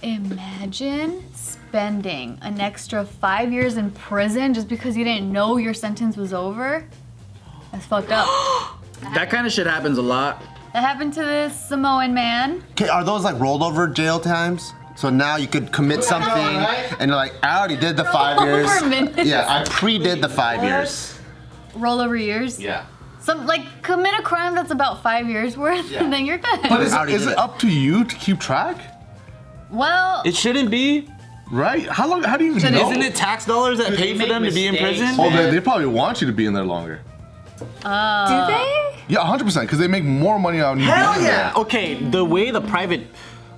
Imagine spending an extra 5 years in prison just because you didn't know your sentence was over. That's fucked up. That kind of shit happens a lot. That happened to this Samoan man. Okay, are those like rolled over jail times? So now you could commit something and you're like, I already did the 5 years. Yeah, I pre-did the 5 years. Roll over years? Yeah. Some commit a crime that's about 5 years worth, and then you're good. But is it up to you to keep track? Well, It shouldn't be. Right? How long? How do you even know? Isn't it tax dollars that pay for them to be in prison? Oh, they probably want you to be in there longer. do they? Yeah, 100%, because they make more money out of you Hell being yeah! there. Okay, the way the private,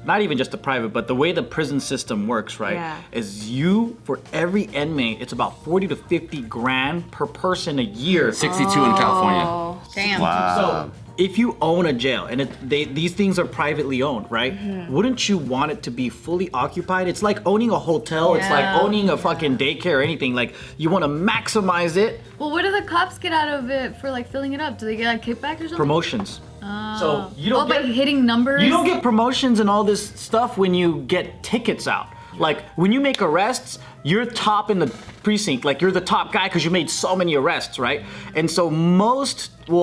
not even just the private, but the way the prison system works, right? Yeah. Is you, for every inmate, it's about 40 to 50 grand per person a year. 62 in California. Oh, damn. So if you own a jail and these things are privately owned, right? Wouldn't you want it to be fully occupied? It's like owning a hotel. It's like owning a fucking daycare or anything. Like you want to maximize it. Well, what do the cops get out of it for filling it up? Do they get kickback or something? Promotions. So you don't by hitting numbers? You don't get promotions and all this stuff when you get tickets out. Like when you make arrests, you're top in the precinct. Like you're the top guy because you made so many arrests, right? And so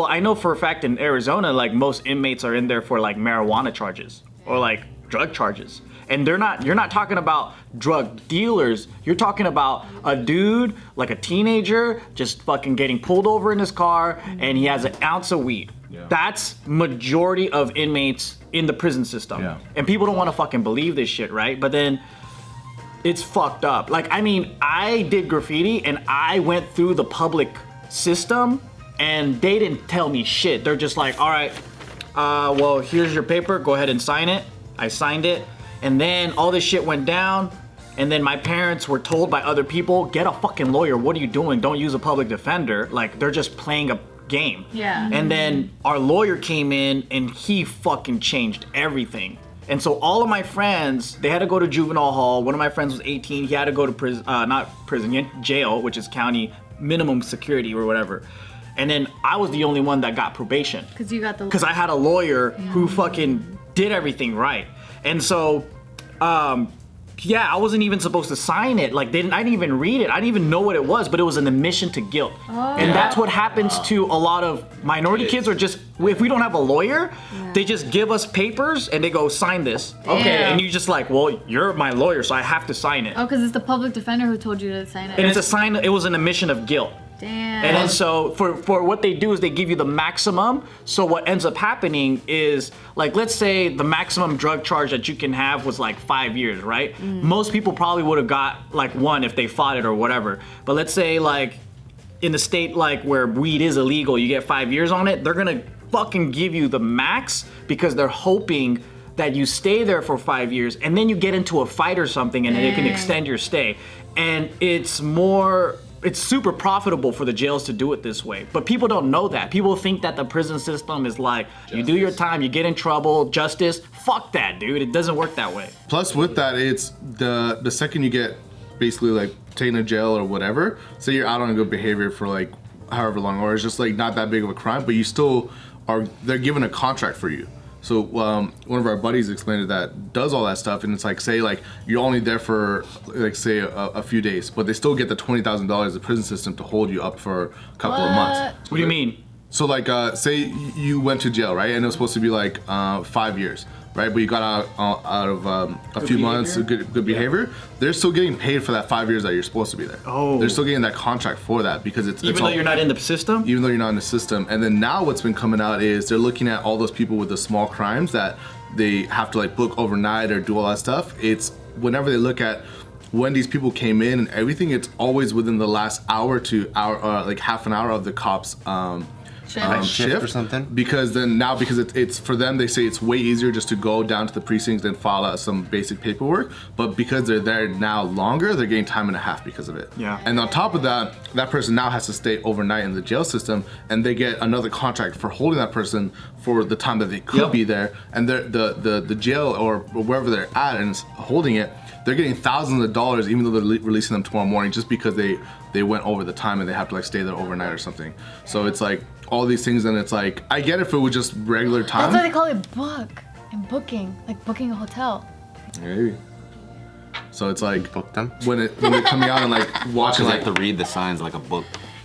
I know for a fact in Arizona, most inmates are in there for marijuana charges or drug charges. And you're not talking about drug dealers. You're talking about a dude, a teenager, just fucking getting pulled over in his car and he has an ounce of weed. Yeah. That's majority of inmates in the prison system. Yeah. And people don't want to fucking believe this shit, right? But then it's fucked up. I did graffiti and I went through the public system and they didn't tell me shit. They're just like, all right, well, here's your paper. Go ahead and sign it. I signed it. And then all this shit went down. And then my parents were told by other people, get a fucking lawyer. What are you doing? Don't use a public defender. They're just playing a game. Yeah. And then our lawyer came in and he fucking changed everything. And so all of my friends, they had to go to juvenile hall. One of my friends was 18. He had to go to jail, which is county minimum security or whatever. And then I was the only one that got probation. Because I had a lawyer who fucking did everything right. And so, I wasn't even supposed to sign it. I didn't even read it. I didn't even know what it was, but it was an admission to guilt. Oh. And that's what happens to a lot of minority kids or just, if we don't have a lawyer, they just give us papers and they go, sign this. Damn. Okay, and you just well, you're my lawyer, so I have to sign it. Oh, because it's the public defender who told you to sign it. And it was an admission of guilt. Damn. And then so for what they do is they give you the maximum. So what ends up happening is let's say the maximum drug charge that you can have was 5 years, right? Most people probably would have got 1 if they fought it or whatever. But let's say in the state where weed is illegal, you get 5 years on it, they're gonna fucking give you the max because they're hoping that you stay there for 5 years and then you get into a fight or something and they can extend your stay. And it's super profitable for the jails to do it this way. But people don't know that. People think that the prison system is you do your time, you get in trouble, justice. Fuck that, dude. It doesn't work that way. Plus with that, it's the second you get basically taken to jail or whatever, say you're out on good behavior for however long, or it's just not that big of a crime, but you still they're given a contract for you. So one of our buddies explained that does all that stuff, and it's say you're only there for say a few days, but they still get the $20,000 the prison system to hold you up for a couple of months. What do you mean? So say you went to jail, right, and it was supposed to be 5 years, right? But you got out of a few months of good behavior. They're still getting paid for that 5 years that you're supposed to be there. Oh. They're still getting that contract for that because it's even though you're not in the system. Even though you're not in the system, and then now what's been coming out is they're looking at all those people with the small crimes that they have to book overnight or do all that stuff. It's whenever they look at when these people came in and everything, it's always within the last hour to hour, half an hour of the cops. Shift or something, because it's for them, they say it's way easier just to go down to the precincts and file out some basic paperwork, but because they're there now longer, they're getting time and a half because of it. Yeah. And on top of that person now has to stay overnight in the jail system, and they get another contract for holding that person for the time that they could be there, and the jail or wherever they're at and holding it, they're getting thousands of dollars even though they're releasing them tomorrow morning just because they went over the time and they have to stay there overnight or something. So it's all these things, and it's I get if it was just regular time. That's why they call it booking, booking a hotel. Maybe. So it's like Book them. when they're coming out and like watching Because I like. have to read the signs like a book.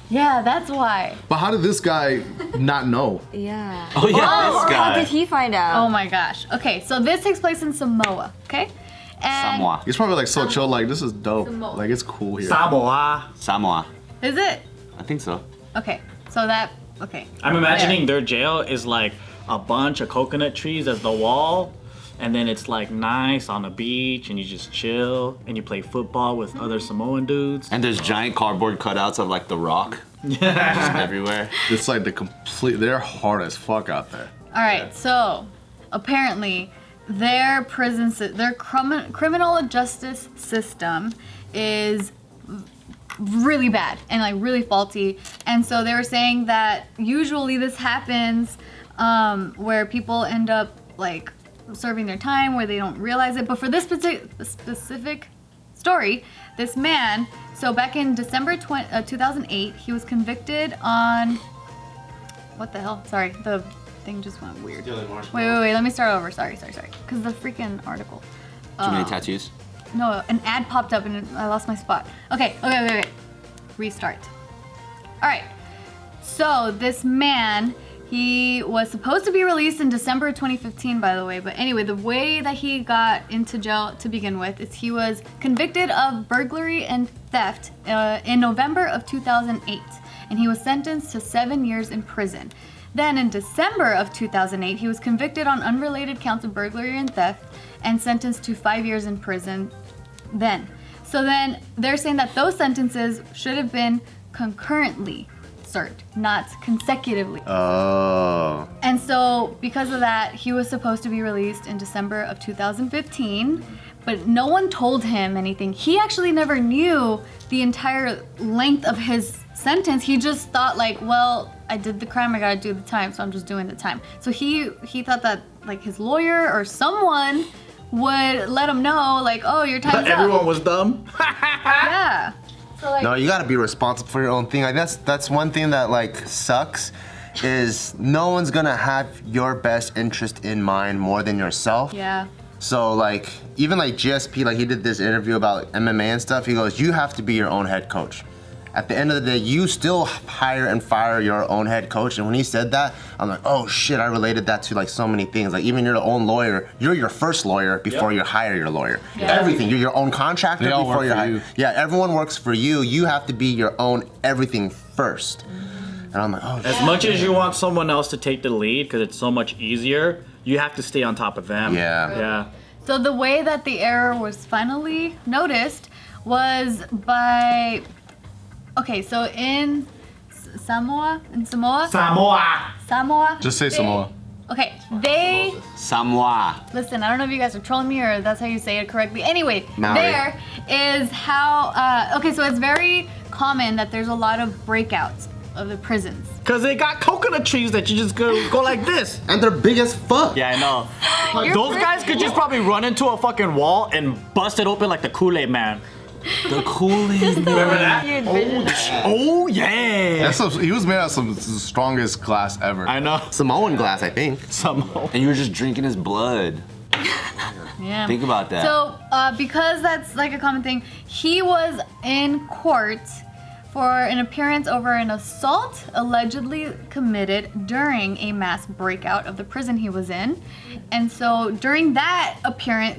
Yeah, that's why. But how did this guy not know? Yeah. Oh yeah, How this guy. did he find out? Oh my gosh. Okay, so this takes place in Samoa, okay? And Samoa. He's probably like so chill, like this is dope. Samoa. Like it's cool here. Samoa. Samoa. Is it? I think so. Okay, so that, okay. I'm imagining their jail is like a bunch of coconut trees as the wall, and then it's like nice on the beach, and you just chill, and you play football with other Samoan dudes. And there's giant cardboard cutouts of like The Rock. Just everywhere. It's like they're hard as fuck out there. All right, so apparently their criminal justice system is really bad and like really faulty. And so they were saying that usually this happens where people end up like serving their time where they don't realize it. But for this specific story, this man, so back in December 2008, he was convicted on, what the hell? Sorry, the thing just went weird. Wait, let me start over. Sorry. Because the freaking article. Too many tattoos. No, an ad popped up and I lost my spot. Okay. Restart. All right. So this man, he was supposed to be released in December 2015, by the way. But anyway, the way that he got into jail to begin with is he was convicted of burglary and theft in November of 2008. And he was sentenced to 7 years in prison. Then in December of 2008, he was convicted on unrelated counts of burglary and theft and sentenced to 5 years in prison then. So then they're saying that those sentences should have been concurrently served, not consecutively. Oh. And so because of that, he was supposed to be released in December of 2015, but no one told him anything. He actually never knew the entire length of his sentence. He just thought like, well, I did the crime, I gotta do the time, so I'm just doing the time. So he thought that like his lawyer or someone would let him know like, oh, your time's up. Everyone was dumb. Yeah. So like, No, you gotta be responsible for your own thing. Like that's one thing that like sucks, is no one's gonna have your best interest in mind more than yourself. yeah. So like even like GSP, like he did this interview about like, MMA and stuff. He goes, you have to be your own head coach. At the end of the day, you still hire and fire your own head coach. And when he said that, I'm like, oh shit, I related that to like so many things. Like even your own lawyer, you're your first lawyer before you hire your lawyer. Yeah. Everything, you're your own contractor They all before work you for hire. you. Yeah, everyone works for you. You have to be your own everything first. And I'm like, oh As shit. much as you want someone else to take the lead because it's so much easier, you have to stay on top of them. Yeah. Yeah. So the way that the error was finally noticed was by, okay, so in Samoa, Just say they- Samoa. Okay, they, Samoa. listen, I don't know if you guys are trolling me or that's how you say it correctly. Anyway, Maori. there is how, okay, so it's very common that there's a lot of breakouts of the prisons. Because they got coconut trees that you just go like this. And they're big as fuck. Yeah, I know. You're Those guys could just probably run into a fucking wall and bust it open like the Kool-Aid man. The Kool-Aid. Remember that? You envision that. Oh, yeah. He was made out of some the strongest glass ever. I know. Samoan glass, I think. Somehow. And you were just drinking his blood. Yeah. Think about that. So, because that's like a common thing, he was in court for an appearance over an assault allegedly committed during a mass breakout of the prison he was in. And so during that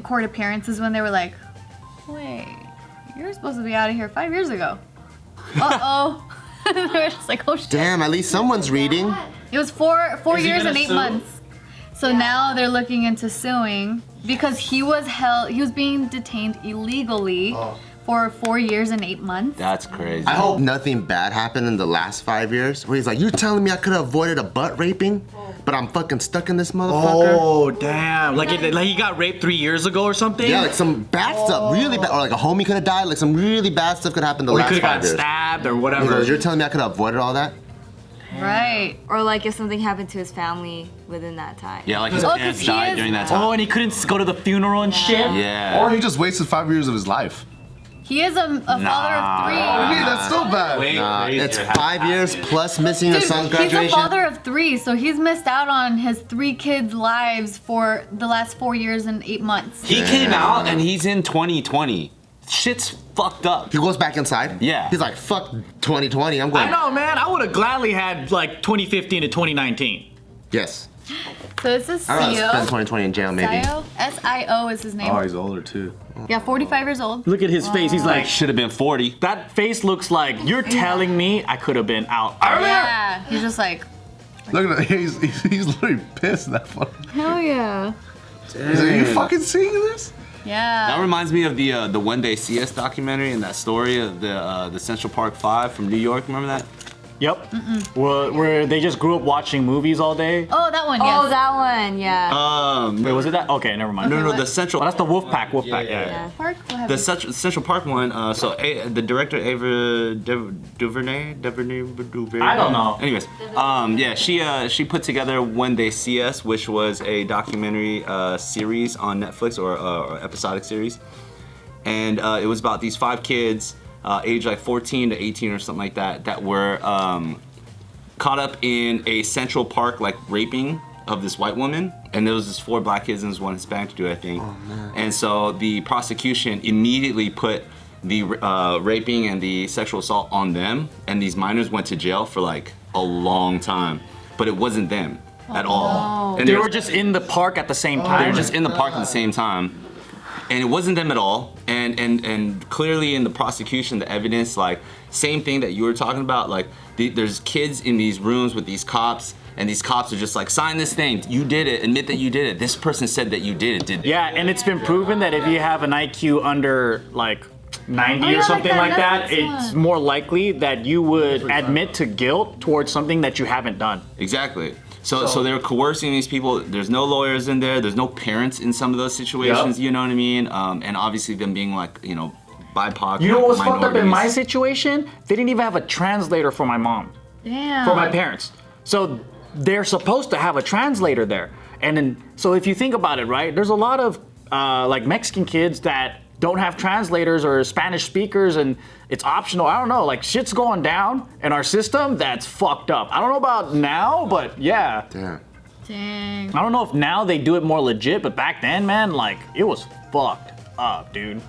court appearance is when they were like, wait, you're supposed to be out of here 5 years ago. Uh-oh. They were just like, oh shit. Damn, at least someone's reading. It was four Is he years gonna and 8 sue? months. So now they're looking into suing because he was being detained illegally for 4 years and 8 months. That's crazy. I hope nothing bad happened in the last 5 years. Where he's like, you're telling me I could have avoided a butt raping, but I'm fucking stuck in this motherfucker. Oh, damn. Like he got raped 3 years ago or something? Yeah, like some bad stuff, really bad, or like a homie could have died. Like some really bad stuff could happen the Or he last could have 5 got years. stabbed or He whatever. goes, you're telling me I could have avoided all that? Right. Or like if something happened to his family within that time. Yeah, like his Oh, 'cause parents he died is- during that time. Oh, and he couldn't go to the funeral and shit? Yeah. Or he just wasted 5 years of his life. He is a father of 3. Hey, that's still bad. It's 5 years plus missing your Dude, son's he's a graduation. father of 3, so he's missed out on his 3 kids' lives for the last 4 years and 8 months. He came out and he's in 2020. shit's fucked up. He goes back inside. Yeah. He's like, fuck 2020. I'm going. I know, man. I would have gladly had like 2015 to 2019. Yes. So this is I'd rather spend Sio. 2020 in jail, maybe. Sio? S-I-O is his name. Oh, he's older too. Yeah, 45 years old. Look at his face. He's like, Should have been 40. that face looks like you're telling me I could have been out earlier. Yeah, he's just like, Look at that. He's literally pissed in that photo. hell yeah. He's like, are you fucking seeing this? Yeah. That reminds me of the One Day CS documentary and that story of the Central Park 5 from New York. Remember that? Yep. Well, where they just grew up watching movies all day. Oh, that one, yes. Oh, that one, yeah. Wait, was it that? Okay, never mind. No, what? the Central. Oh, that's the Wolfpack. Wolfpack. Yeah. Yeah. Park? What The happened? Central Park one. The director Ava DuVernay. I don't know. Anyways, yeah, she put together When They See Us, which was a documentary series on Netflix or episodic series, and it was about these 5 kids, aged like 14 to 18 or something like that, that were caught up in a Central Park like raping of this white woman, and there was just 4 black kids and this 1 Hispanic dude, I think. Oh, man. And so the prosecution immediately put the raping and the sexual assault on them, and these minors went to jail for like a long time, but it wasn't them at all. And They there's- were just in the park at the same they time. were just in the park at the same time, and it wasn't them at all. And clearly in the prosecution, the evidence, like same thing that you were talking about, like there's kids in these rooms with these cops, and these cops are just like, sign this thing, you did it, admit that you did it. This person said that you did it. Yeah, and it's been proven that if you have an IQ under like 90 Oh, yeah, or something like like that that, Netflix it's one. more likely that you would admit to guilt towards something that you haven't done. Exactly. So they're coercing these people. There's no lawyers in there. There's no parents in some of those situations. Yep. You know what I mean? And obviously them being like, BIPOC. You know what was fucked up in my minorities. situation? They didn't even have a translator for my mom, Damn. for my parents. So they're supposed to have a translator there. And then, so if you think about it, right, there's a lot of like Mexican kids that don't have translators or Spanish speakers, and it's optional. I don't know, like shit's going down in our system that's fucked up. I don't know about now, but yeah. Damn. Dang. I don't know if now they do it more legit, but back then, man, like it was fucked up, dude.